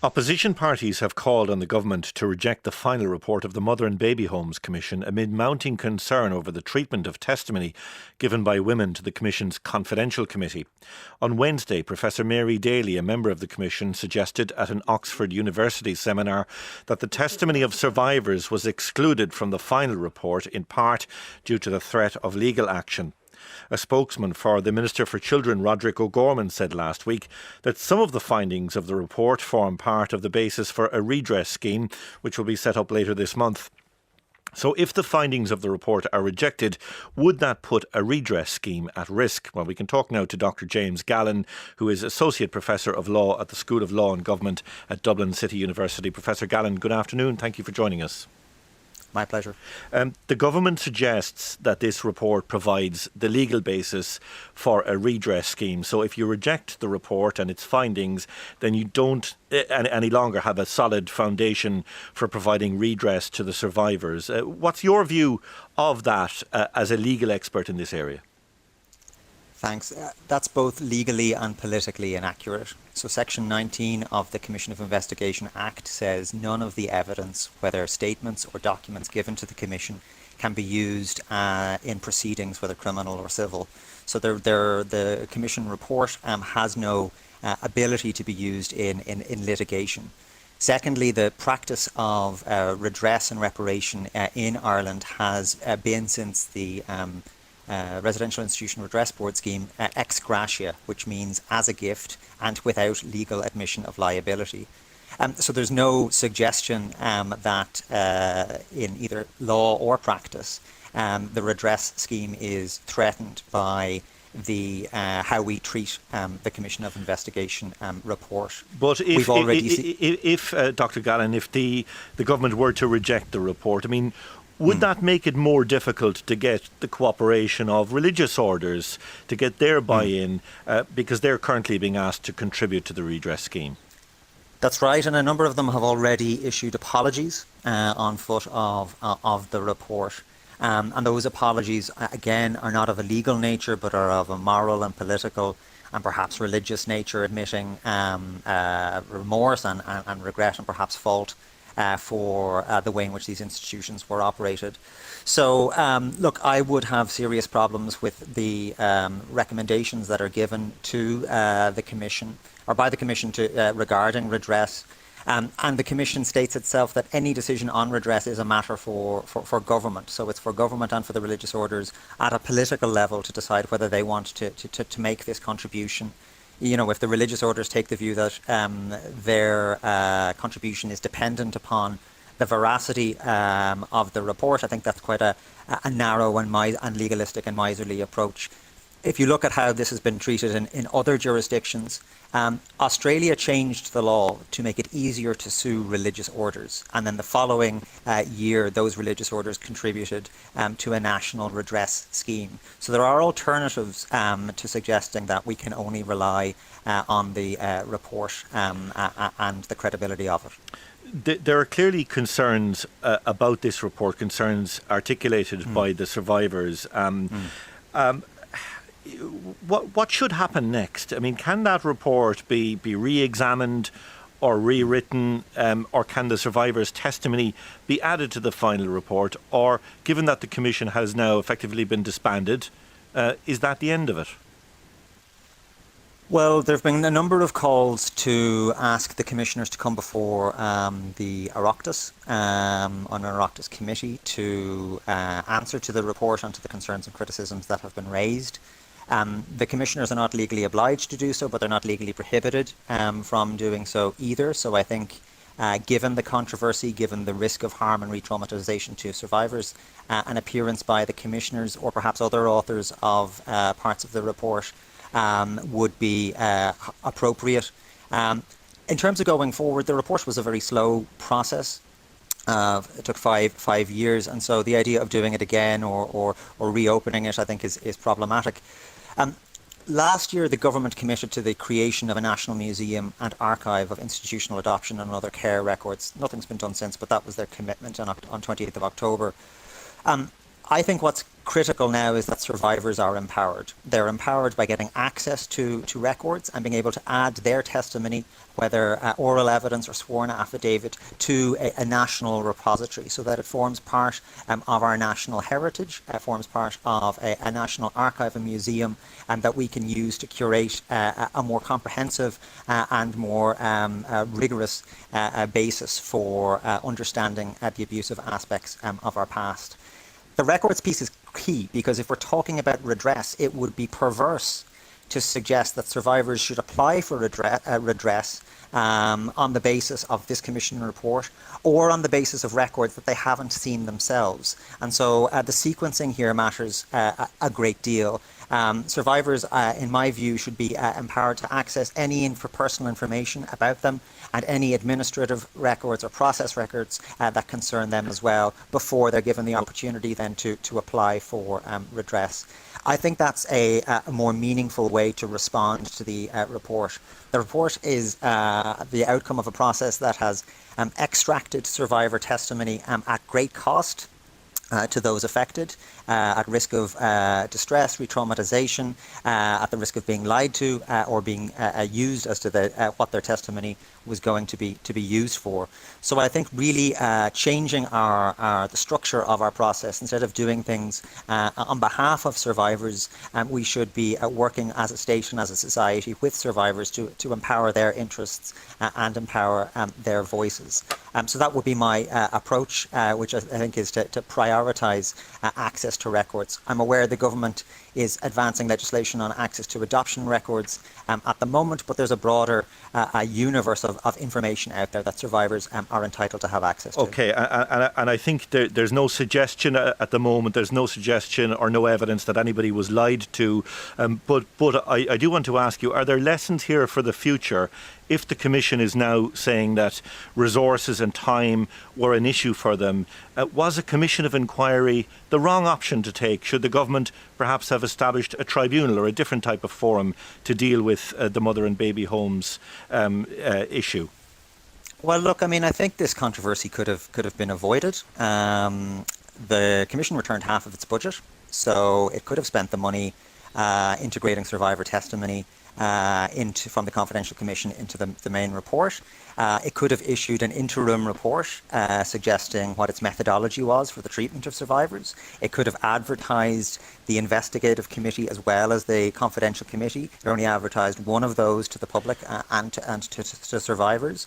Opposition parties have called on the government to reject the final report of the Mother and Baby Homes Commission amid mounting concern over the treatment of testimony given by women to the Commission's Confidential Committee. On Wednesday, Professor Mary Daly, a member of the Commission, suggested at an Oxford University seminar that the testimony of survivors was excluded from the final report in part due to the threat of legal action. A spokesman for the Minister for Children, Roderick O'Gorman, said last week that some of the findings of the report form part of the basis for a redress scheme which will be set up later this month. So if the findings of the report are rejected, would that put a redress scheme at risk? Well, we can talk now to Dr. James Gallen, who is Associate Professor of Law at the School of Law and Government at Dublin City University. Professor Gallen, good afternoon. Thank you for joining us. My pleasure. The government suggests that this report provides the legal basis for a redress scheme. So if you reject the report and its findings, then you don't any longer have a solid foundation for providing redress to the survivors. What's your view of that as a legal expert in this area? Thanks. That's both legally and politically inaccurate. So Section 19 of the Commission of Investigation Act says none of the evidence, whether statements or documents given to the Commission, can be used in proceedings, whether criminal or civil. So the Commission report has no ability to be used in litigation. Secondly, the practice of redress and reparation in Ireland has been since the Residential Institution Redress Board scheme ex gratia, which means as a gift and without legal admission of liability. So there's no suggestion that in either law or practice the redress scheme is threatened by the how we treat the Commission of Investigation report. But if Dr. Gallen, if the government were to reject the report, I mean, would that make it more difficult to get the cooperation of religious orders, to get their buy-in, because they're currently being asked to contribute to the redress scheme? That's right, and a number of them have already issued apologies on foot of the report. And those apologies, again, are not of a legal nature, but are of a moral and political and perhaps religious nature, admitting remorse and regret and perhaps fault for the way in which these institutions were operated. So, look, I would have serious problems with the recommendations that are given to the Commission, or by the Commission, regarding redress. And the Commission states itself that any decision on redress is a matter for government. So it's for government and for the religious orders at a political level to decide whether they want to make this contribution. You know, if the religious orders take the view that their contribution is dependent upon the veracity of the report, I think that's quite a narrow and legalistic and miserly approach. If you look at how this has been treated in other jurisdictions, Australia changed the law to make it easier to sue religious orders. And then the following year, those religious orders contributed to a national redress scheme. So there are alternatives to suggesting that we can only rely on the report and the credibility of it. There are clearly concerns about this report, concerns articulated by the survivors. What should happen next? I mean, can that report be re-examined or rewritten, or can the survivors' testimony be added to the final report? Or, given that the Commission has now effectively been disbanded, is that the end of it? Well, there have been a number of calls to ask the commissioners to come before the Oireachtas on an Oireachtas committee to answer to the report and to the concerns and criticisms that have been raised. The commissioners are not legally obliged to do so, but they're not legally prohibited from doing so either. So I think given the controversy, given the risk of harm and re-traumatisation to survivors, an appearance by the commissioners or perhaps other authors of parts of the report would be appropriate. In terms of going forward, the report was a very slow process. It took five years, and so the idea of doing it again or reopening it, I think, is problematic. Last year, the government committed to the creation of a national museum and archive of institutional adoption and other care records. Nothing's been done since, but that was their commitment on 28th of October. I think what's critical now is that survivors are empowered. They're empowered by getting access to records and being able to add their testimony, whether oral evidence or sworn affidavit, to a national repository so that it forms part of our national heritage, forms part of a national archive and museum, and that we can use to curate a more comprehensive and more rigorous basis for understanding the abusive aspects of our past. The records piece is key because if we're talking about redress, it would be perverse to suggest that survivors should apply for redress on the basis of this Commission report or on the basis of records that they haven't seen themselves. And so the sequencing here matters a great deal. Survivors, in my view, should be empowered to access any personal information about them and any administrative records or process records that concern them as well before they're given the opportunity then to apply for redress. I think that's a more meaningful way to respond to the report. The report is the outcome of a process that has extracted survivor testimony at great cost to those affected, at risk of distress, re-traumatization, at the risk of being lied to or being used as to what their testimony was going to be used for. So I think really changing the structure of our process, instead of doing things on behalf of survivors, we should be working as a state and as a society with survivors to empower their interests and empower their voices. So that would be my approach, which I think is to prioritise access to records. I'm aware the government is advancing legislation on access to adoption records at the moment, but there's a broader universe of information out there that survivors are entitled to have access to. Okay, and I think there's no suggestion at the moment, there's no suggestion or no evidence that anybody was lied to, but I do want to ask you, are there lessons here for the future if the Commission is now saying that resources and time were an issue for them? Was a Commission of Inquiry the wrong option to take? Should the government perhaps have established a tribunal or a different type of forum to deal with the mother and baby homes issue? Well, look, I mean, I think this controversy could have been avoided. The Commission returned half of its budget, so it could have spent the money integrating survivor testimony from the Confidential Commission into the main report. It could have issued an interim report suggesting what its methodology was for the treatment of survivors. It could have advertised the investigative committee as well as the confidential committee. It only advertised one of those to the public and to survivors.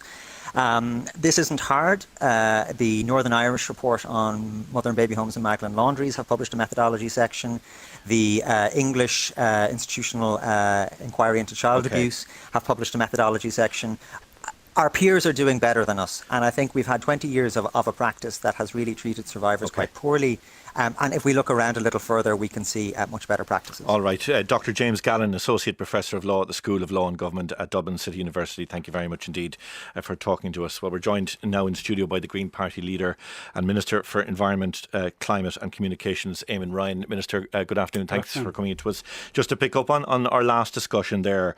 This isn't hard. The Northern Irish report on mother and baby homes and Magdalen laundries have published a methodology section. The English Institutional Inquiry into Child Abuse have published a methodology section. Our peers are doing better than us, and I think we've had 20 years of a practice that has really treated survivors quite poorly. And if we look around a little further, we can see much better practices. All right. Dr. James Gallen, Associate Professor of Law at the School of Law and Government at Dublin City University, thank you very much indeed for talking to us. Well, we're joined now in studio by the Green Party leader and Minister for Environment, Climate and Communications, Eamon Ryan. Minister, good afternoon. Thanks for coming to us. Just to pick up on our last discussion there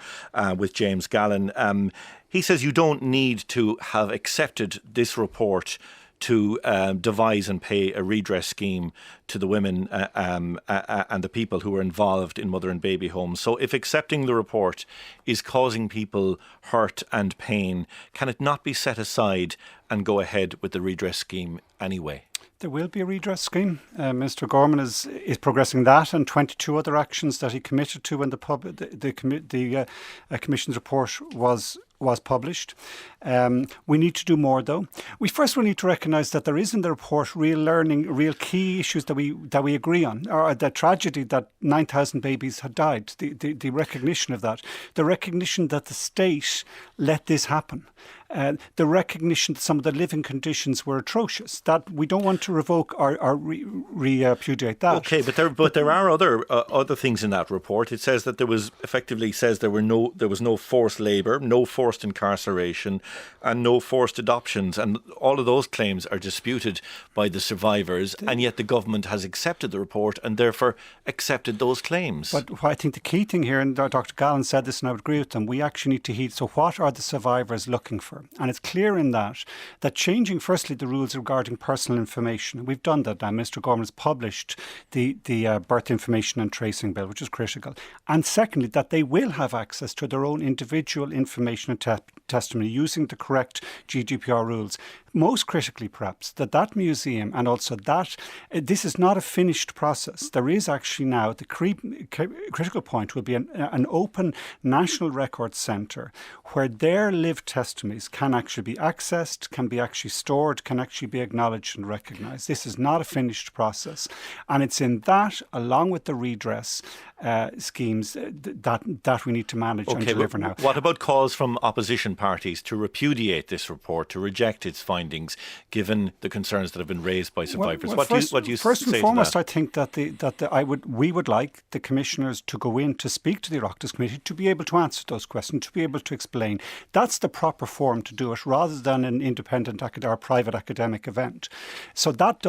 with James Gallen, he says you don't need to have accepted this report to devise and pay a redress scheme to the women and the people who are involved in mother and baby homes. So if accepting the report is causing people hurt and pain, can it not be set aside and go ahead with the redress scheme anyway? There will be a redress scheme. Mr. Gorman is progressing that and 22 other actions that he committed to when the Commission's report was published. We need to do more, though. We first will need to recognise that there is in the report real key issues that we agree on, or the tragedy that 9,000 babies had died, the recognition of that, the recognition that the state let this happen. The recognition that some of the living conditions were atrocious, that we don't want to revoke or repudiate that. Okay, but there are other things in that report. It says that there was no forced labour, no forced incarceration, and no forced adoptions, and all of those claims are disputed by the survivors, and yet the government has accepted the report and therefore accepted those claims. But I think the key thing here, and Dr. Gallen said this, and I would agree with them, we actually need to heed. So, what are the survivors looking for? offer. And it's clear in that changing, firstly, the rules regarding personal information. And we've done that now. Mr. Gorman has published the Birth Information and Tracing Bill, which is critical. And secondly, that they will have access to their own individual information and testimony using the correct GDPR rules. Most critically, perhaps, that museum and also that this is not a finished process. There is actually now the critical point will be an open national records centre where their lived testimonies can actually be accessed, can be actually stored, can actually be acknowledged and recognised. This is not a finished process. And it's in that, along with the redress schemes, that we need to manage and deliver now. What about calls from opposition parties to repudiate this report, to reject its findings, given the concerns that have been raised by survivors? What do you first say and foremost, to that? I think we would like the commissioners to go in to speak to the Oireachtas Committee to be able to answer those questions, to be able to explain. That's the proper forum to do it, rather than an independent or private academic event. So that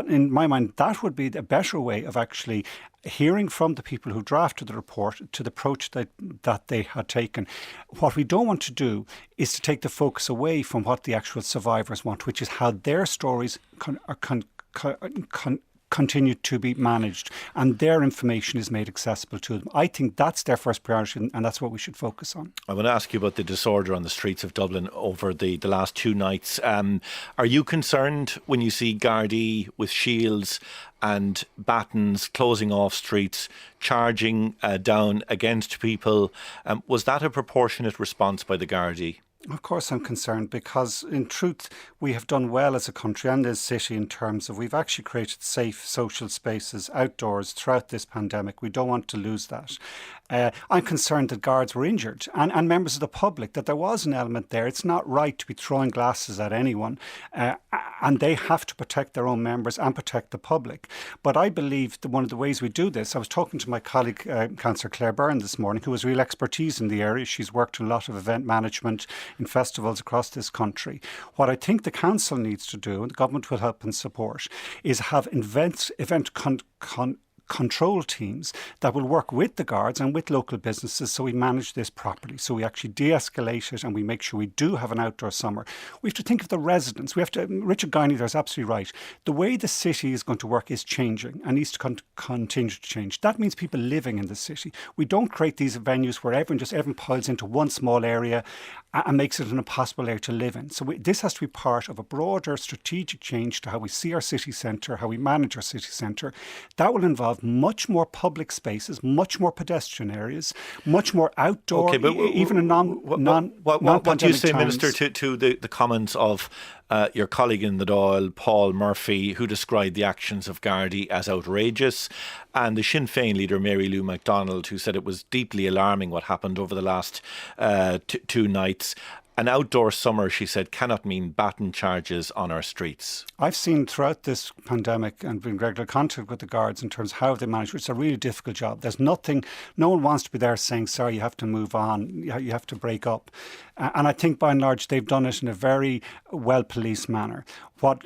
in my mind, that would be a better way of actually hearing from the people who drafted the report to the approach that they had taken. What we don't want to do is to take the focus away from what the actual survivors want, which is how their stories continue to be managed and their information is made accessible to them. I think that's their first priority, and that's what we should focus on. I want to ask you about the disorder on the streets of Dublin over the last 2 nights. Are you concerned when you see Gardaí with shields and batons closing off streets, charging down against people? Was that a proportionate response by the Gardaí? Of course I'm concerned, because in truth we have done well as a country and as a city in terms of we've actually created safe social spaces outdoors throughout this pandemic. We don't want to lose that. I'm concerned that guards were injured and members of the public, that there was an element there. It's not right to be throwing glasses at anyone, and they have to protect their own members and protect the public. But I believe that one of the ways we do this, I was talking to my colleague Councillor Claire Byrne this morning, who has real expertise in the area. She's worked in a lot of event management in festivals across this country. What I think the council needs to do, and the government will help and support, is have event control teams that will work with the guards and with local businesses, so we manage this properly, so we actually de-escalate it and we make sure we do have an outdoor summer. We have to think of the residents. Richard Guiney there is absolutely right. The way the city is going to work is changing and needs to continue to change. That means people living in the city. We don't create these venues where everyone piles into one small area and makes it an impossible area to live in. So this has to be part of a broader strategic change to how we see our city centre, how we manage our city centre. That will involve much more public spaces, much more pedestrian areas, much more outdoor, okay, but even in what do you say, times. Minister, to the comments of your colleague in the Dáil, Paul Murphy, who described the actions of Gardaí as outrageous, and the Sinn Féin leader Mary Lou MacDonald, who said it was deeply alarming what happened over the last 2 nights? An outdoor summer, she said, cannot mean baton charges on our streets. I've seen throughout this pandemic and been in regular contact with the guards in terms of how they manage. It's a really difficult job. There's no one wants to be there saying, sorry, you have to move on, you have to break up. And I think by and large they've done it in a very well-policed manner. What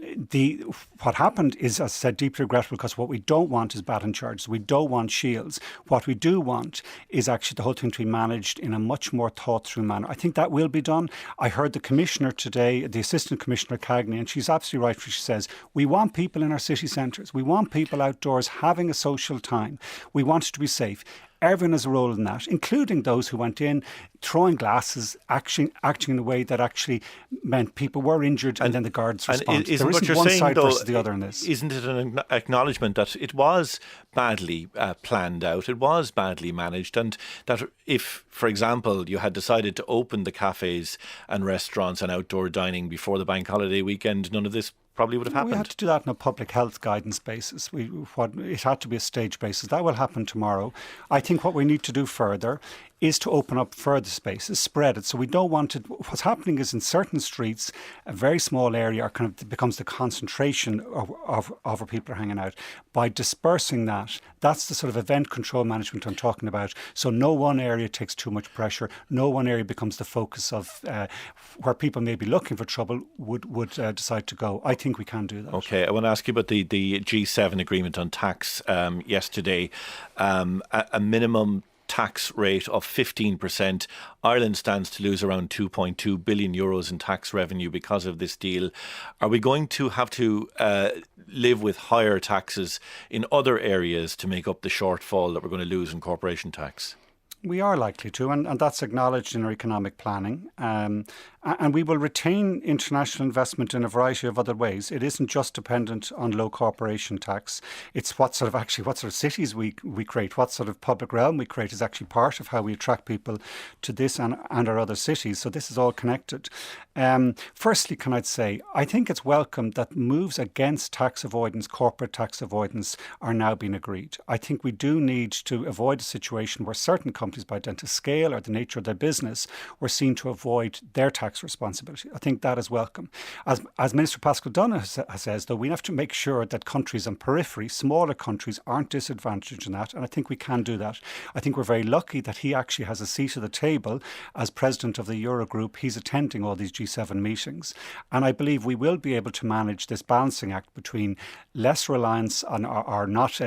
happened is, as I said, deeply regrettable, because what we don't want is baton charges. We don't want shields. What we do want is actually the whole thing to be managed in a much more thought-through manner. I think that will be done. I heard the Commissioner today, the Assistant Commissioner Cagney, and she's absolutely right when she says, we want people in our city centres. We want people outdoors having a social time. We want it to be safe. Everyone has a role in that, including those who went in, throwing glasses, acting in a way that actually meant people were injured and then the guards responded. There isn't one side versus the other in this. Isn't it an acknowledgement that it was badly planned out, it was badly managed, and that if, for example, you had decided to open the cafes and restaurants and outdoor dining before the bank holiday weekend, none of this probably would have happened. We had to do that on a public health guidance basis. It had to be a stage basis. That will happen tomorrow. I think what we need to do further is to open up further spaces, spread it. So we don't want it. What's happening is in certain streets, a very small area becomes the concentration of where people are hanging out. By dispersing that, that's the sort of event control management I'm talking about. So no one area takes too much pressure. No one area becomes the focus of where people may be looking for trouble would decide to go. I think we can do that. Okay, I want to ask you about the G7 agreement on tax yesterday. A minimum tax rate of 15%. Ireland stands to lose around €2.2 billion in tax revenue because of this deal. Are we going to have to live with higher taxes in other areas to make up the shortfall that we're going to lose in corporation tax? We are likely to, and that's acknowledged in our economic planning. And we will retain international investment in a variety of other ways. It isn't just dependent on low corporation tax. It's what sort of cities we create, what sort of public realm we create is actually part of how we attract people to this and our other cities. So this is all connected. Firstly, can I say, I think it's welcome that moves against tax avoidance, corporate tax avoidance, are now being agreed. I think we do need to avoid a situation where certain companies, by dint of scale or the nature of their business, were seen to avoid their tax responsibility. I think that is welcome. As Minister Paschal Donohoe says, though, we have to make sure that countries on periphery, smaller countries, aren't disadvantaged in that, and I think we can do that. I think we're very lucky that he actually has a seat at the table as president of the Eurogroup. He's attending all these G7 meetings, and I believe we will be able to manage this balancing act between less reliance on or not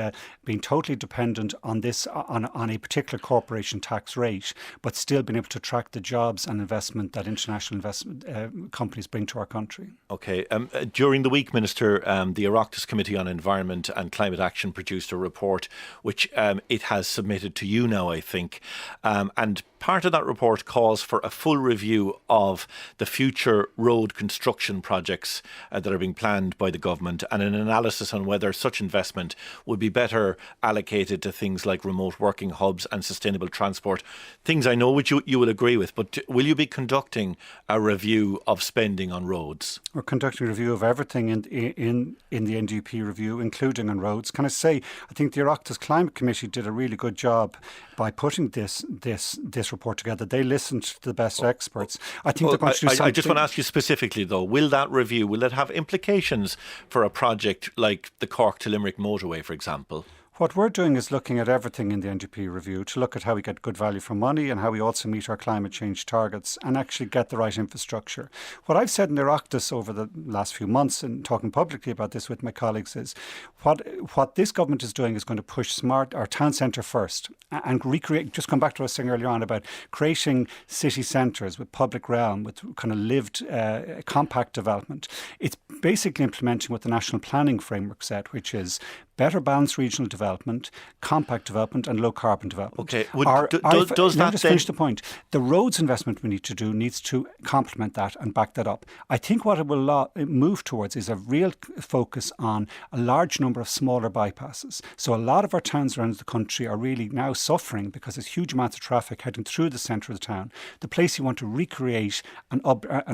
being totally dependent on this on a particular corporation tax rate, but still being able to attract the jobs and investment that international investment companies bring to our country. Okay. During the week, Minister, the Oireachtas Committee on Environment and Climate Action produced a report which it has submitted to you now, I think. And part of that report calls for a full review of the future road construction projects that are being planned by the government, and an analysis on whether such investment would be better allocated to things like remote working hubs and sustainable transport. Things I know which you will agree with, but will you be conducting a review of spending on roads? We're conducting a review of everything in the NDP review, including on roads. Can I say, I think the Oireachtas Climate Committee did a really good job by putting this report together. They listened to the best experts. I think they're going to do something. I just want to ask you specifically, though, will that review, will it have implications for a project like the Cork to Limerick motorway, for example? What we're doing is looking at everything in the NDP review to look at how we get good value for money and how we also meet our climate change targets and actually get the right infrastructure. What I've said in Oireachtas over the last few months and talking publicly about this with my colleagues is what this government is doing is going to push smart our town centre first and recreate, just come back to what I was saying earlier on about creating city centres with public realm, with kind of lived compact development. It's basically implementing what the National Planning Framework said, which is better balanced regional development, compact development and low carbon development. Okay, does that just finish the point? The roads investment we need to do needs to complement that and back that up. I think what it will move towards is a real focus on a large number of smaller bypasses. So a lot of our towns around the country are really now suffering because there's huge amounts of traffic heading through the centre of the town. The place you want to recreate an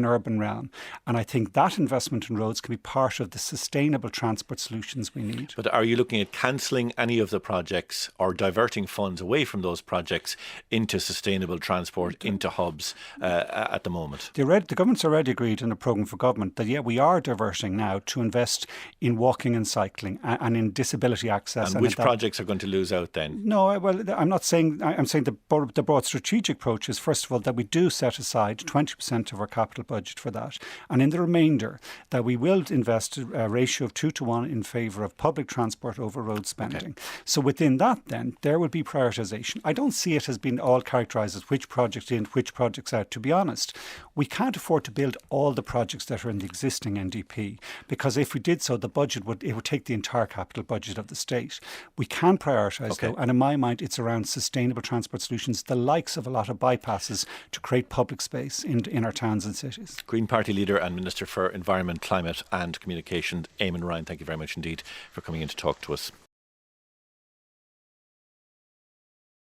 urban realm. And I think that investment in roads can be part of the sustainable transport solutions we need. But are you looking at cancelling any of the projects or diverting funds away from those projects into sustainable transport, into hubs at the moment? The government's already agreed in a programme for government that, we are diverting now to invest in walking and cycling and in disability access. And which projects are going to lose out then? No, well, I'm not saying, I'm saying the broad strategic approach is, first of all, that we do set aside 20% of our capital budget for that. And in the remainder, that we will invest a ratio of 2-to-1 in favour of public transport over road spending. Okay. So within that then, there will be prioritisation. I don't see it as being all characterised as which projects in, which projects out. To be honest, we can't afford to build all the projects that are in the existing NDP, because if we did so, the budget would take the entire capital budget of the state. We can prioritise though, and in my mind, it's around sustainable transport solutions, the likes of a lot of bypasses to create public space in our towns and cities. Green Party leader and Minister for Environment, Climate and Communication, Eamon Ryan, thank you very much indeed for coming in to talk to us.